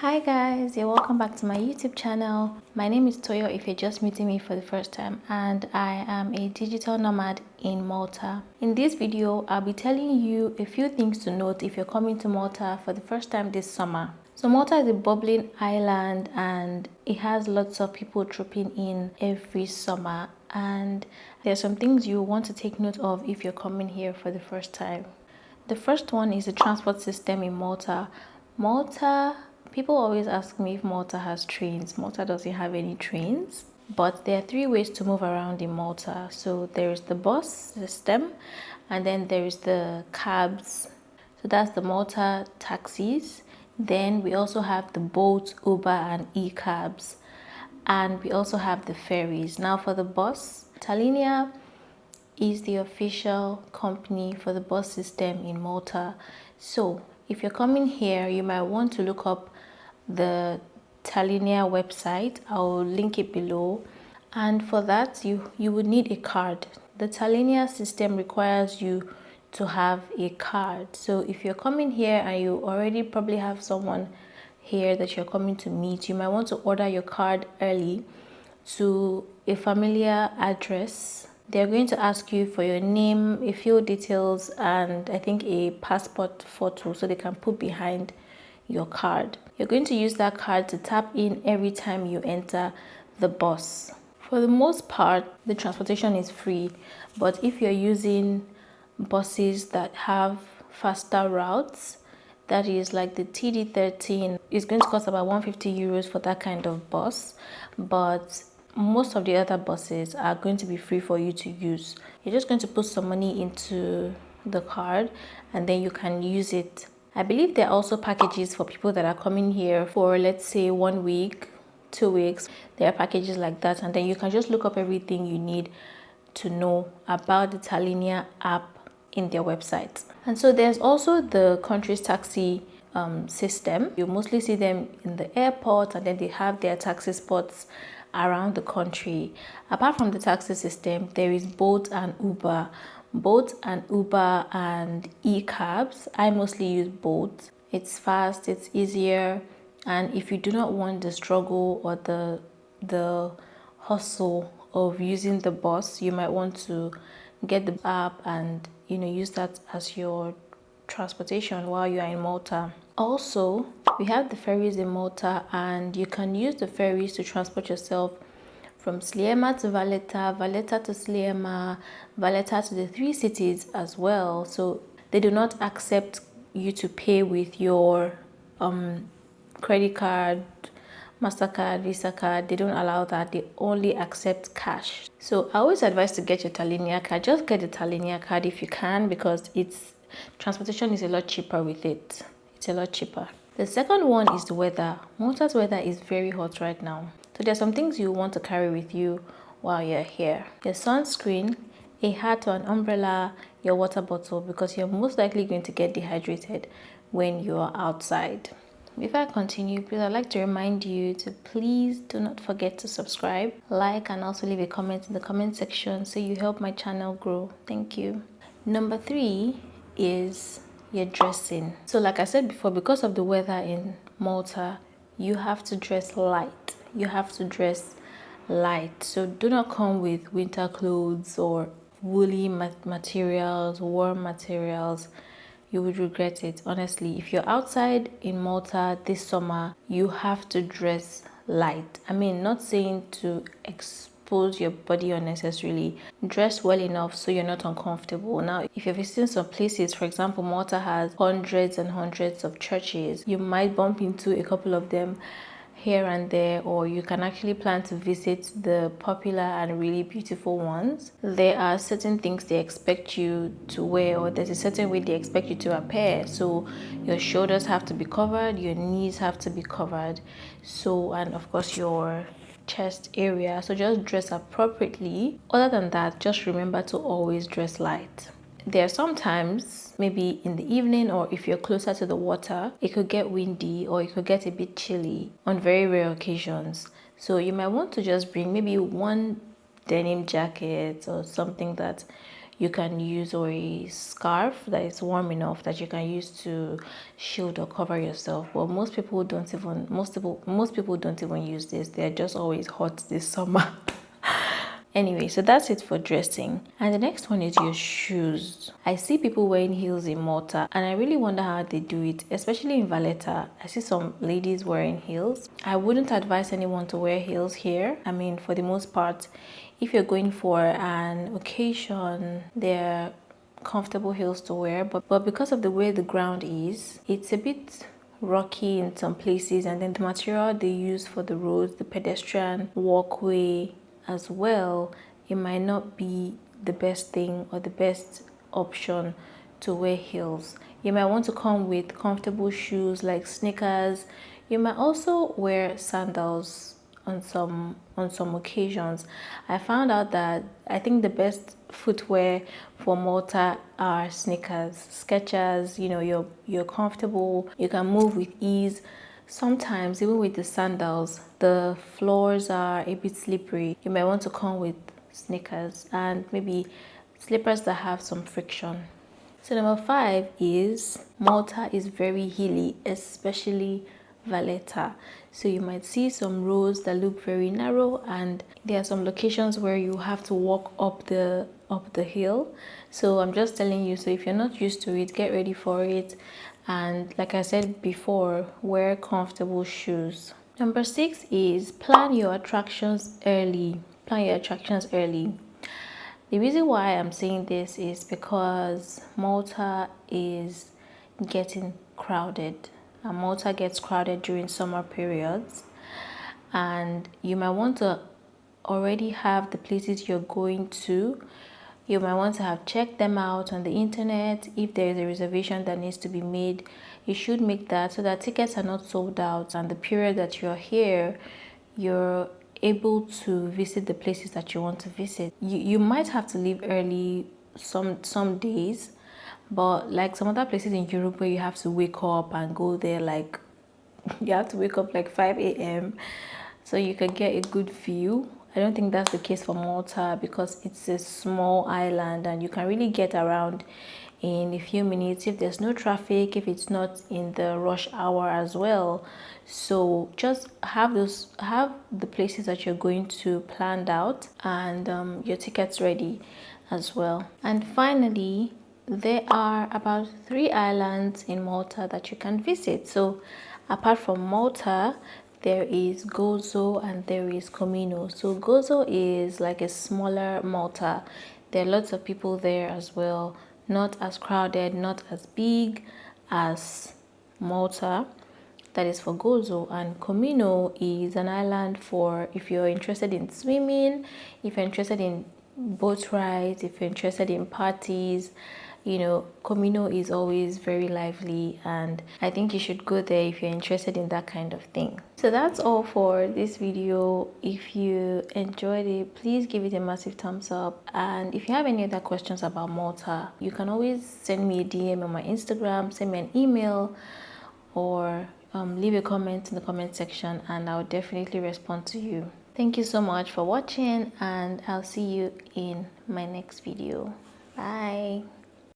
Hi guys, you're welcome back to my YouTube channel. My name is Toyo if you're just meeting me for the first time, and I am a digital nomad in Malta. In this video, I'll be telling you a few things to note if you're coming to Malta for the first time this summer. So Malta is a bubbling island and it has lots of people trooping in every summer, and there's some things you want to take note of if you're coming here for the first time. The first one is the transport system in Malta. People always ask me if Malta has trains. Malta doesn't have any trains, but there are three ways to move around in Malta. So there is the bus system, and then there is the cabs. So that's the Malta taxis. Then we also have the boats, Uber and e-cabs, and we also have the ferries. Now for the bus, Talinia is the official company for the bus system in Malta. So if you're coming here, you might want to look up the Talinia website. I'll link it below. And for that, you would need a card. The Talinia system requires you to have a card. So if you're coming here and you already probably have someone here that you're coming to meet, you might want to order your card early to a familiar address. They're going to ask you for your name, a few details, and I think a passport photo so they can put behind your card. You're going to use that card to tap in every time you enter the bus. For the most part, the transportation is free, but if you're using buses that have faster routes, that is like the TD13, it's going to cost about 150 euros for that kind of bus, but most of the other buses are going to be free for you to use. You're just going to put some money into the card and then you can use it. I believe there are also packages for people that are coming here for, let's say, 1 week, 2 weeks. There are packages like that, and then you can just look up everything you need to know about the Talinia app in their website. And so there's also the country's taxi system. You mostly see them in the airport, and then they have their taxi spots around the country. Apart from the taxi system, there is Bolt and Uber. Bolt and Uber and e-cabs. I mostly use Bolt. It's fast, it's easier, and if you do not want the struggle or the hustle of using the bus, you might want to get the app and use that as your transportation while you are in Malta. Also, we have the ferries in Malta, and you can use the ferries to transport yourself from Sliema to Valletta, Valletta to Sliema, Valletta to the three cities as well. So they do not accept you to pay with your credit card, MasterCard, Visa card. They don't allow that. They only accept cash. So I always advise to get your Talinia card. Just get the Talinia card if you can, because transportation is a lot cheaper with it. It's a lot cheaper. The second one is the weather. Malta's weather is very hot right now. So there are some things you want to carry with you while you're here. Your sunscreen, a hat or an umbrella, your water bottle, because you're most likely going to get dehydrated when you're outside. Before I continue, please, I'd like to remind you to please do not forget to subscribe, like, and also leave a comment in the comment section so you help my channel grow. Thank you. Number 3 is your dressing. So like I said before, because of the weather in Malta, you have to dress light. You have to dress light. So do not come with winter clothes or woolly materials, warm materials. You would regret it. Honestly, if you're outside in Malta this summer, you have to dress light. I mean, not saying to expose your body unnecessarily. Dress well enough so you're not uncomfortable. Now, if you're visiting some places, for example, Malta has hundreds and hundreds of churches. You might bump into a couple of them here and there, or you can actually plan to visit the popular and really beautiful ones. There are certain things they expect you to wear, or there's a certain way they expect you to appear. So your shoulders have to be covered, your knees have to be covered, so, and of course your chest area. So just dress appropriately. Other than that, just remember to always dress light. There are sometimes, maybe in the evening or if you're closer to the water, it could get windy or it could get a bit chilly on very rare occasions. So you might want to just bring maybe one denim jacket or something that you can use, or a scarf that is warm enough that you can use to shield or cover yourself. But most people don't even use this. They're just always hot this summer. Anyway, so that's it for dressing. And the next one is your shoes. I see people wearing heels in Malta, and I really wonder how they do it, especially in Valletta. I see some ladies wearing heels. I wouldn't advise anyone to wear heels here. I mean, for the most part, if you're going for an occasion, they're comfortable heels to wear, but because of the way the ground is, it's a bit rocky in some places, and then the material they use for the roads, the pedestrian walkway as well, it might not be the best thing or the best option to wear heels. You might want to come with comfortable shoes like sneakers. You might also wear sandals on some occasions. I found out that I think the best footwear for Malta are sneakers, Skechers. You know, you're comfortable, you can move with ease. Sometimes even with the sandals, the floors are a bit slippery. You might want to come with sneakers and maybe slippers that have some friction. So number 5 is Malta is very hilly, especially Valletta. So you might see some roads that look very narrow, and there are some locations where you have to walk up the hill. So I'm just telling you, so if you're not used to it, get ready for it. And like I said before, wear comfortable shoes. Number 6 is plan your attractions early. Plan your attractions early. The reason why I'm saying this is because Malta is getting crowded, and Malta gets crowded during summer periods, and you might want to already have the places you're going to. You might want to have checked them out on the internet. If there is a reservation that needs to be made, you should make that so that tickets are not sold out, and the period that you're here, you're able to visit the places that you want to visit. You might have to leave early some days, but like some other places in Europe where you have to wake up and go there, like you have to wake up like 5 a.m. so you can get a good view. I don't think that's the case for Malta because it's a small island and you can really get around in a few minutes if there's no traffic, if it's not in the rush hour as well. So just have the places that you're going to planned out, and your tickets ready as well. And finally, there are about 3 islands in Malta that you can visit. So apart from Malta, there is Gozo and there is Comino. So Gozo is like a smaller Malta. There are lots of people there as well. Not as crowded, not as big as Malta. That is for Gozo. And Comino is an island for if you're interested in swimming, if you're interested in boat rides, if you're interested in parties. You know, Comino is always very lively, and I think you should go there if you're interested in that kind of thing. So that's all for this video. If you enjoyed it, please give it a massive thumbs up, and if you have any other questions about Malta, you can always send me a DM on my Instagram, send me an email, or leave a comment in the comment section, and I'll definitely respond to you. Thank you so much for watching, and I'll see you in my next video. Bye.